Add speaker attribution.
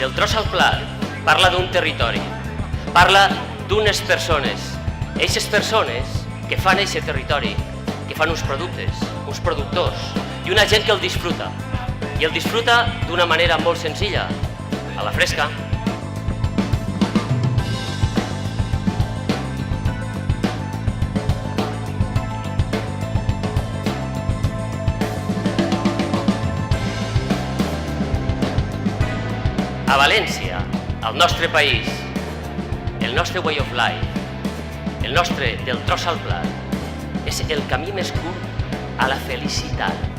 Speaker 1: del tros al plat, parla d'un territori, parla d'unes persones, eixes persones que fan eixe territori, que fan uns productes, uns productors, i una gent que el disfruta. I el disfruta d'una manera molt senzilla, a la fresca. A València, al nostre país, el nostre way of life, el nostre del tros al plat, és el camí més curt a la felicitat.